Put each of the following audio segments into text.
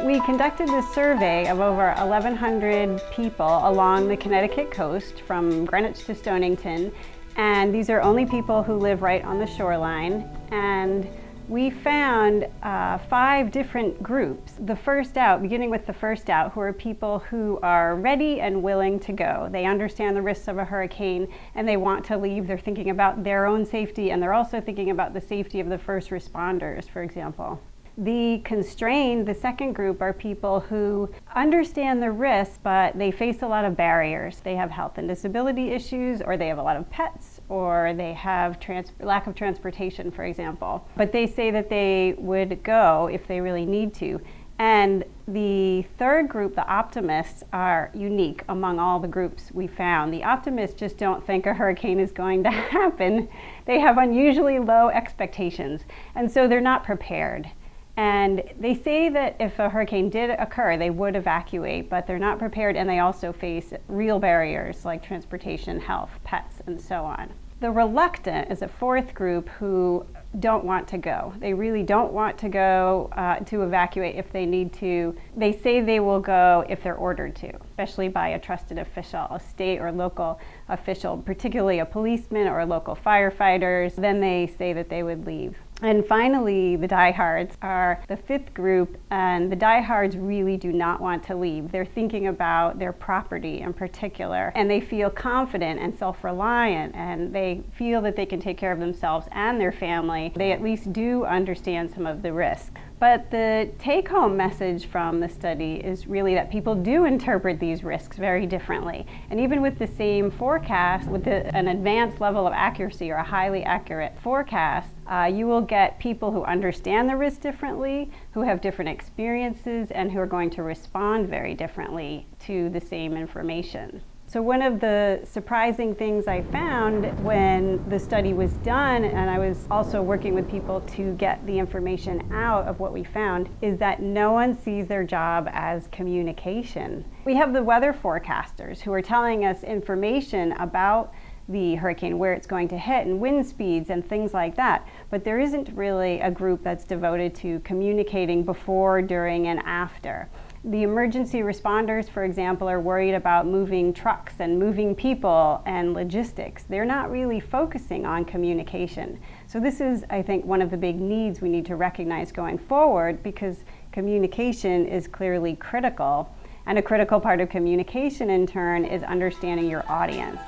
We conducted this survey of over 1,100 people along the Connecticut coast from Greenwich to Stonington, and these are only people who live right on the shoreline. And we found 5 different groups. The first out, beginning with the first out, who are people who are ready and willing to go. They understand the risks of a hurricane and they want to leave. They're thinking about their own safety, and they're also thinking about the safety of the first responders, for example. The constrained, the second group, are people who understand the risks, but they face a lot of barriers. They have health and disability issues, or they have a lot of pets, or they have lack of transportation, for example. But they say that they would go if they really need to. And the third group, the optimists, are unique among all the groups we found. The optimists just don't think a hurricane is going to happen. They have unusually low expectations, and so they're not prepared. And they say that if a hurricane did occur, they would evacuate, but they're not prepared, and they also face real barriers like transportation, health, pets, and so on. The reluctant is a fourth group who don't want to go. They really don't want to go to evacuate if they need to. They say they will go if they're ordered to, especially by a trusted official, a state or local official, particularly a policeman or local firefighters. Then they say that they would leave. And finally, the diehards are the fifth group, and the diehards really do not want to leave. They're thinking about their property in particular, and they feel confident and self-reliant, and they feel that they can take care of themselves and their family. They at least do understand some of the risks. But the take-home message from the study is really that people do interpret these risks very differently. And even with the same forecast, with an advanced level of accuracy or a highly accurate forecast, you will get people who understand the risk differently, who have different experiences, and who are going to respond very differently to the same information. So one of the surprising things I found when the study was done, and I was also working with people to get the information out of what we found, is that no one sees their job as communication. We have the weather forecasters who are telling us information about the hurricane, where it's going to hit, and wind speeds and things like that. But there isn't really a group that's devoted to communicating before, during, and after. The emergency responders, for example, are worried about moving trucks and moving people and logistics. They're not really focusing on communication. So this is, I think, one of the big needs we need to recognize going forward, because communication is clearly critical. And a critical part of communication, in turn, is understanding your audience.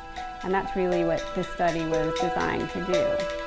And that's really what this study was designed to do.